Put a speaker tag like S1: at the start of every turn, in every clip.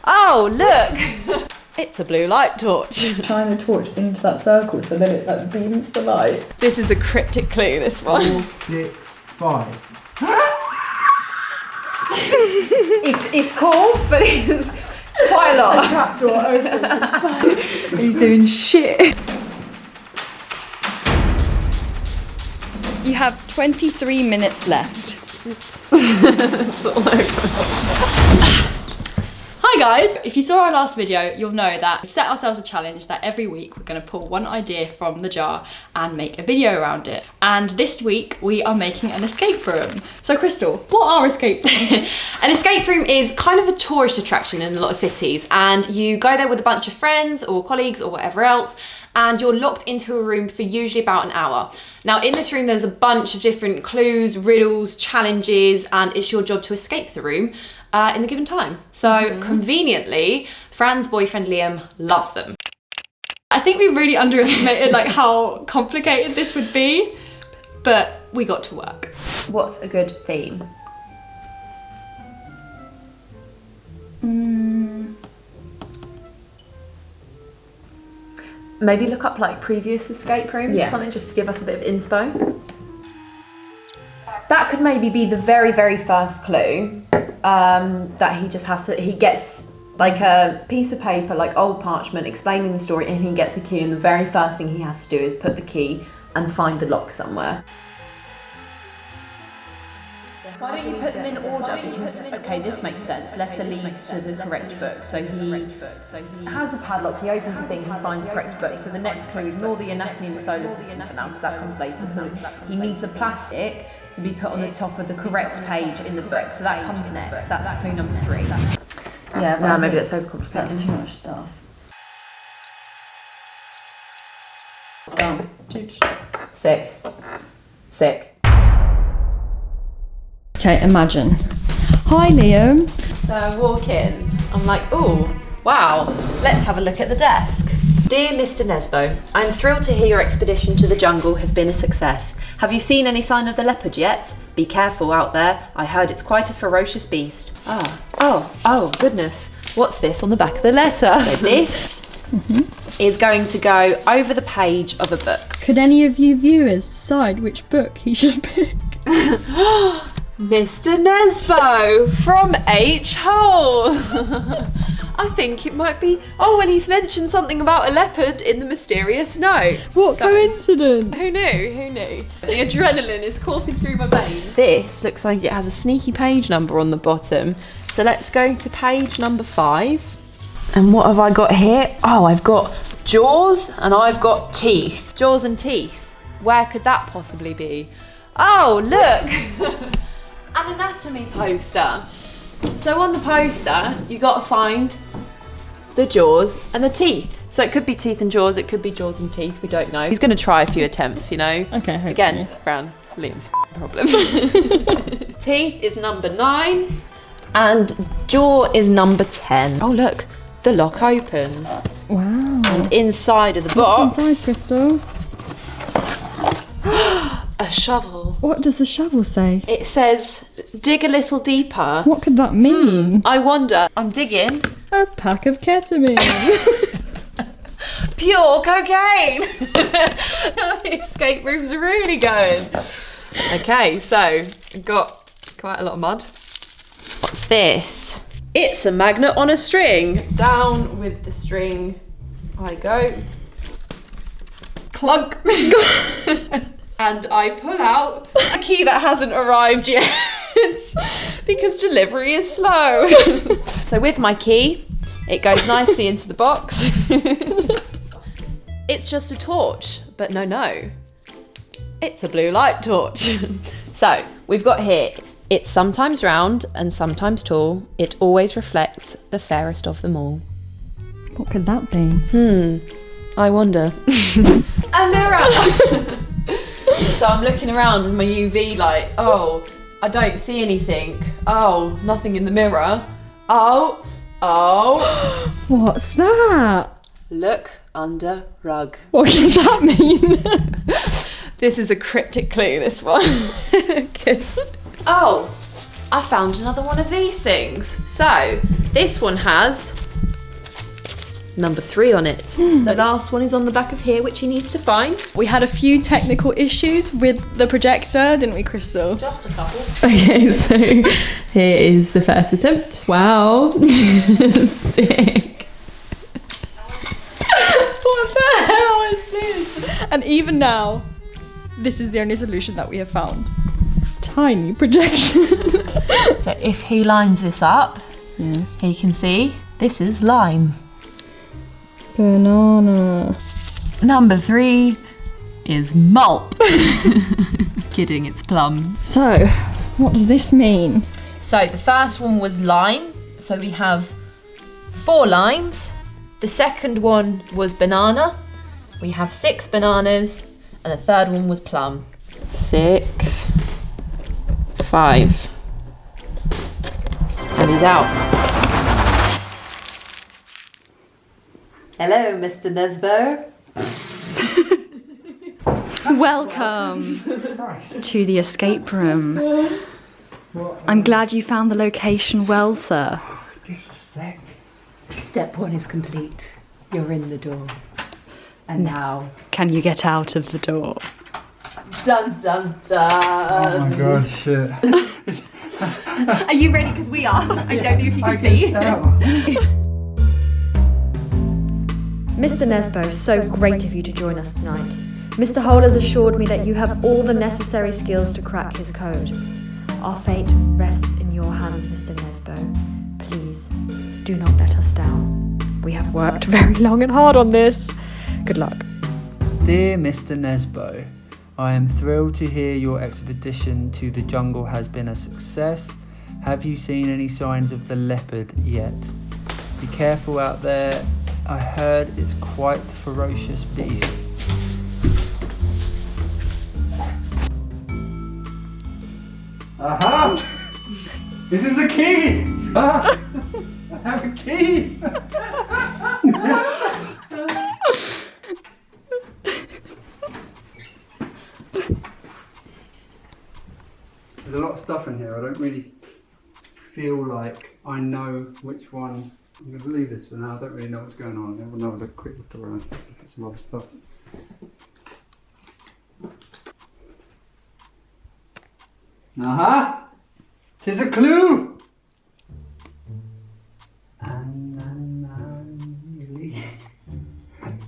S1: Oh, look! It's a blue light torch.
S2: Shine a torch into that circle so that it like beams the light.
S1: This is a cryptic clue, this one.
S3: 4, 6, 5.
S1: It's cool, but it's quite a lot.
S2: The trapdoor opens.
S1: He's doing shit.
S4: You have 23 minutes left.
S1: It's all over. Hi guys! If you saw our last video, you'll know that we've set ourselves a challenge that every week we're going to pull one idea from the jar and make a video around it. And this week we are making an escape room. So Crystal, what are escape rooms? An escape room is kind of a tourist attraction in a lot of cities, and you go there with a bunch of friends or colleagues or whatever else, and you're locked into a room for usually about an hour. Now in this room there's a bunch of different clues, riddles, challenges, and it's your job to escape the room in the given time. So conveniently, Fran's boyfriend Liam loves them. I think we really underestimated like how complicated this would be, but we got to work. What's a good theme? Maybe look up like previous escape rooms or something just to give us a bit of inspo. That could maybe be the very, very first clue that he just has to, he gets like a piece of paper, like old parchment explaining the story, and he gets a key, and the very first thing he has to do is put the key and find the lock somewhere. Why don't you put them in order? Because, okay, this makes sense. Letter leads to the correct book. So he has a padlock, he opens the thing, he finds the correct book. So the next clue, ignore the anatomy of the solar system for now, because that comes later. So he needs the plastic to be put on the top of the correct page in the book. So that comes next. That's clue number 3.
S2: Yeah,
S1: No, maybe that's overcomplicated.
S2: That's too much stuff. Done.
S1: Sick. Sick.
S4: Okay, imagine. Hi Liam.
S1: So I walk in, I'm like, oh, wow, let's have a look at the desk. Dear Mr. Nesbo, I'm thrilled to hear your expedition to the jungle has been a success. Have you seen any sign of the leopard yet? Be careful out there. I heard it's quite a ferocious beast. Oh, goodness. What's this on the back of the letter? So this is going to go over the page of a book.
S4: Could any of you viewers decide which book he should pick?
S1: Mr. Nesbo from H. Hole. I think it might be, and he's mentioned something about a leopard in the mysterious note.
S4: What coincidence?
S1: Who knew? The adrenaline is coursing through my veins. This looks like it has a sneaky page number on the bottom. So let's go to page number 5. And what have I got here? Oh, I've got jaws and I've got teeth. Jaws and teeth. Where could that possibly be? Oh, look! An anatomy poster. So on the poster, you got to find the jaws and the teeth. So it could be teeth and jaws, it could be jaws and teeth, we don't know. He's going to try a few attempts, you know.
S4: Okay, hopefully.
S1: Again, Fran, Liam's problem. Teeth is number 9 and jaw is number 10. Oh look, the lock opens.
S4: Wow.
S1: And inside of the box,
S4: What's inside, Crystal?
S1: a shovel.
S4: What does the shovel say?
S1: It says, dig a little deeper.
S4: What could that mean?
S1: I wonder. I'm digging.
S4: A pack of ketamine.
S1: Pure cocaine. The escape rooms are really going. Okay, so we've got quite a lot of mud. What's this? It's a magnet on a string. Down with the string I go. Clunk. And I pull out a key that hasn't arrived yet because delivery is slow. So with my key, it goes nicely into the box. It's just a torch, but no. It's a blue light torch. So we've got here, it's sometimes round and sometimes tall. It always reflects the fairest of them all.
S4: What could that be?
S1: I wonder. A mirror! So I'm looking around with my UV light. Oh, I don't see anything. Oh, nothing in the mirror. Oh.
S4: What's that?
S1: Look under rug.
S4: What can that mean?
S1: This is a cryptic clue, this one. I found another one of these things. So
S3: This one has number 3 on it. The last one is on the back of here, which he needs to find.
S1: We had a few technical issues with the projector, didn't we, Crystal?
S3: Just a couple.
S1: Okay, so here is the first attempt. Wow. Sick. What the hell is this? And even now, this is the only solution that we have found. Tiny projection.
S3: So if he lines this up,
S1: Yes.
S3: he can see this is lime.
S4: Banana.
S3: Number 3 is malt. Kidding, it's plum.
S4: So, what does this mean?
S3: So the first one was lime. So we have 4 limes. The second one was banana. We have 6 bananas. And the third one was plum.
S1: 6, 5.
S3: And he's out. Hello, Mr. Nesbo.
S1: Welcome to the escape room. I'm glad you found the location well, sir.
S5: Just a sec.
S3: Step 1 is complete. You're in the door. And now...
S1: Can you get out of the door?
S3: Dun dun
S5: Oh
S3: dun!
S5: my god, shit.
S3: Are you ready? Because we are. I don't know if you can see.
S6: Mr. Nesbo, so great of you to join us tonight. Mr. Hole has assured me that you have all the necessary skills to crack his code. Our fate rests in your hands, Mr. Nesbo. Please, do not let us down. We have worked very long and hard on this. Good luck.
S5: Dear Mr. Nesbo, I am thrilled to hear your expedition to the jungle has been a success. Have you seen any signs of the leopard yet? Be careful out there. I heard it's quite the ferocious beast. Aha! This is a key! Ah! I have a key! There's a lot of stuff in here. I don't really feel like I know which one. I'm going to leave this for now. I don't really know what's going on. I will have a quick look around. There's a lot of stuff. Aha! 'Tis a clue!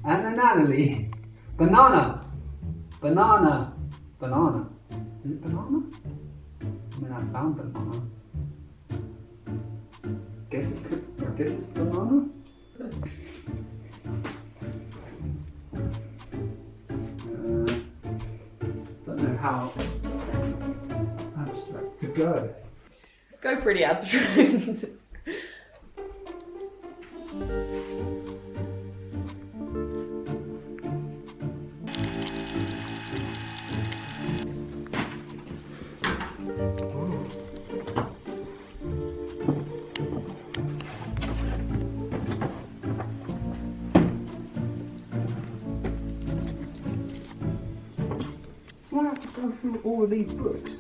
S5: Ananali. Banana. Banana. Banana. Is it banana? I mean, I found banana. Guess it could. I guess it's banana. Don't know how abstract to go.
S3: Go pretty abstract.
S5: Do I have to go through all of these books?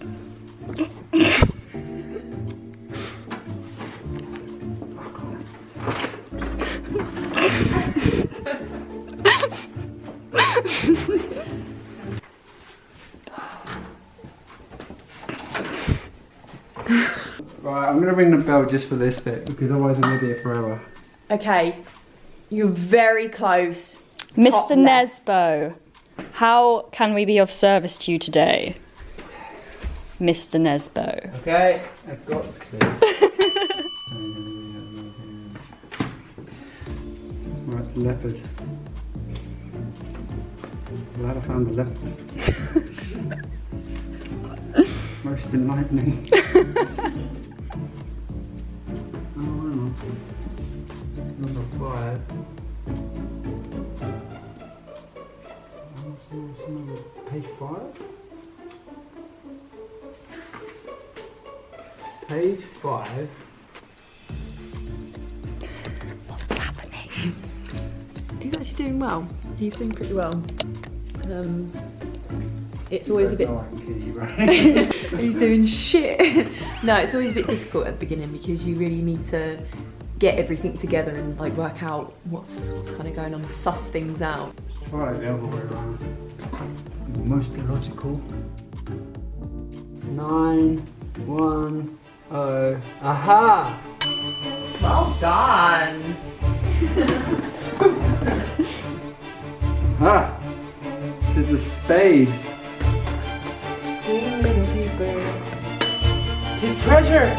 S5: Right, I'm going to ring the bell just for this bit because otherwise I'm going to be here forever.
S3: Okay, you're very close. Top
S1: Mr.
S3: left.
S1: Nesbo, how can we be of service to you today? Mr. Nesbo.
S5: Okay, I've got the clue. Right, the leopard. Glad I found the leopard. Most enlightening. Oh, hang on. Number 5. Page 5? Page 5.
S1: What's happening?
S3: He's actually doing well. He's doing pretty well. It's always a bit. He's doing shit. No, it's always a bit difficult at the beginning because you really need to get everything together and like work out what's kind of going on, suss things out.
S5: Try it the other way around. Most illogical. 9, 1, 0. Aha!
S3: Well done.
S5: Ah! This is a spade. Dig a little deeper. Tis treasure!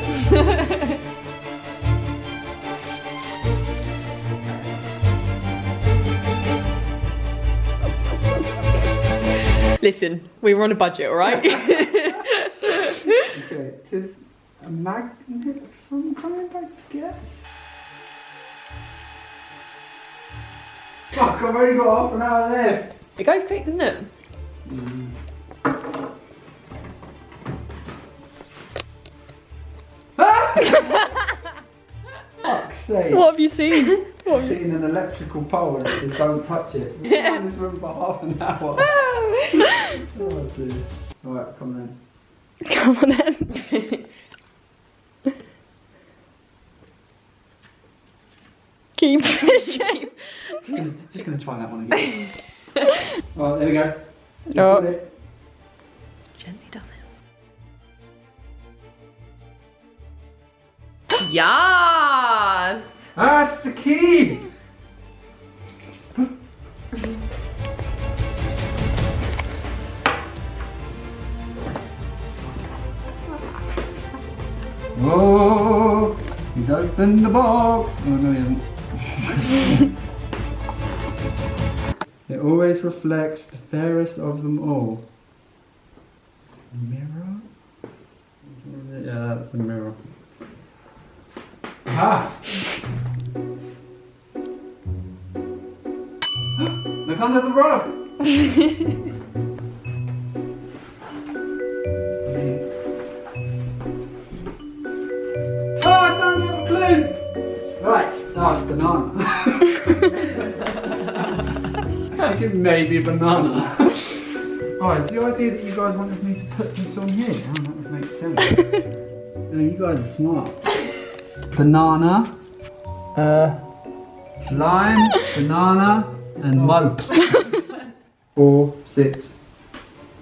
S3: Listen, we were on a budget, all right?
S5: Okay, tis a magnet of some kind, I guess. Fuck, I've only got half an hour left.
S3: It goes quick, doesn't it?
S5: Fuck's sake.
S4: What have you seen?
S5: I've seen an electrical pole and it says don't touch it. We've been in this room for half an hour. Oh dear. Alright, come then.
S4: Come on then. Keep fishing.
S5: Just gonna try that one again. Alright, there we go. Just
S4: Oh.
S5: put it.
S3: Gently does it. Yes!
S5: Ah, it's the key! Oh, he's opened the box. Oh no, he hasn't. It always reflects the fairest of them all. Mirror? Yeah, that's the mirror. Ah! Look under the rug! Oh, I found a clue! Right, now it's banana. I think it may be a banana. Oh, it's the idea that you guys wanted me to put this on here. Oh, that would make sense. No, you guys are smart. Banana, lime, banana, and mope. 4, 6,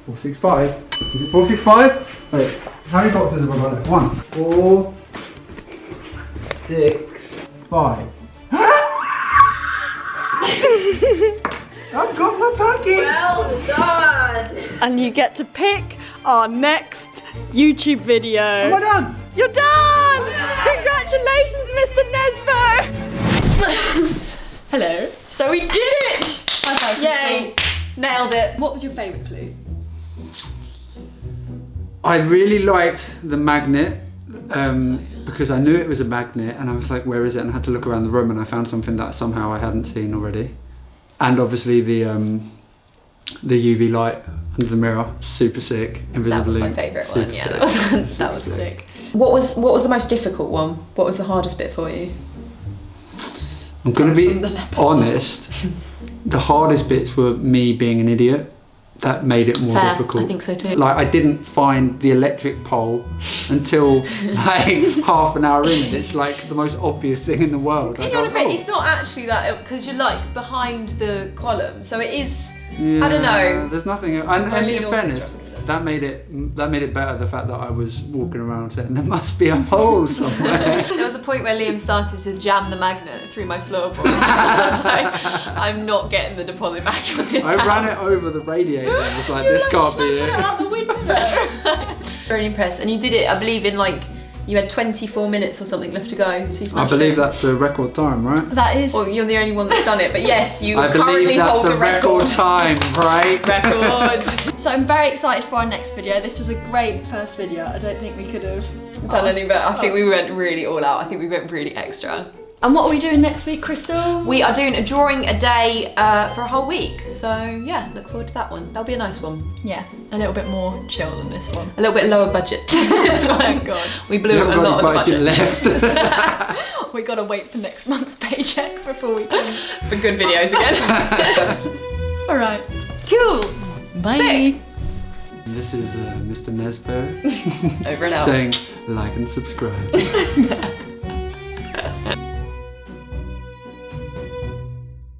S5: 4, 6, 5. Is it 4, 6, 5? Wait, how many boxes have I got left? 1, 4, 6, 5. I've got my pancake!
S3: Well done!
S4: And you get to pick our next YouTube video.
S5: Am I done?
S4: You're done! Congratulations, Mr. Nesbo!
S1: Hello. So we did it! High five,
S3: Yay! Nailed it.
S1: What was your favourite clue?
S5: I really liked the magnet because I knew it was a magnet and I was like, where is it? And I had to look around the room and I found something that somehow I hadn't seen already. And obviously the UV light under the mirror, super sick. Invisible
S3: That was my
S5: ink,
S3: favourite
S5: super
S3: one, yeah.
S5: sick.
S3: That was sick. What was the most difficult one? What was the hardest bit for you?
S5: I'm gonna be honest, the hardest bits were me being an idiot. That made it more
S3: Fair,
S5: difficult.
S3: I think so too.
S5: Like I didn't find the electric pole until like half an hour in and it's like the most obvious thing in the world.
S3: In
S5: I
S3: your
S5: go,
S3: defense,
S5: "Oh."
S3: it's not actually that, because you're like behind the column, so it is.
S5: Yeah,
S3: I don't know.
S5: There's nothing, and
S3: Probably
S5: in
S3: also
S5: fairness,
S3: struggling.
S5: that made it better. The fact that I was walking around saying there must be a hole somewhere.
S3: There was a point where Liam started to jam the magnet through my floorboards. I was like, I'm not getting the deposit back on this.
S5: I ran it
S3: house.
S5: over the radiator. I was like, this can't be it.
S1: Out the window.
S3: Very impressed, and you did it. I believe in like you had 24 minutes or something left to go. So you
S5: I
S3: smashed
S5: believe
S3: it.
S5: that's a record time, right?
S1: That is.
S3: Well, you're the only one that's done it, but yes, you
S5: I
S3: currently
S5: believe that's
S3: hold
S5: a
S3: the record.
S5: time, right?
S3: Record.
S1: So I'm very excited for our next video. This was a great first video. I don't think we could have
S3: Done any better. I think we went really all out. I think we went really extra.
S1: And what are we doing next week, Crystal?
S3: We are doing a drawing a day for a whole week. So yeah, look forward to that one. That'll be a nice one.
S1: Yeah, a little bit more chill than this one.
S3: A little bit lower budget. This one.
S1: Thank God.
S3: We
S5: You
S3: blew a
S5: haven't
S3: lot
S5: got
S3: of the
S5: any
S3: budget.
S5: budget left.
S1: We gotta wait for next month's paycheck before we can.
S3: For good videos again.
S1: All right. Cool. Bye.
S3: Sick.
S5: This is Mr. Nesbo
S3: Over and out.
S5: saying like and subscribe.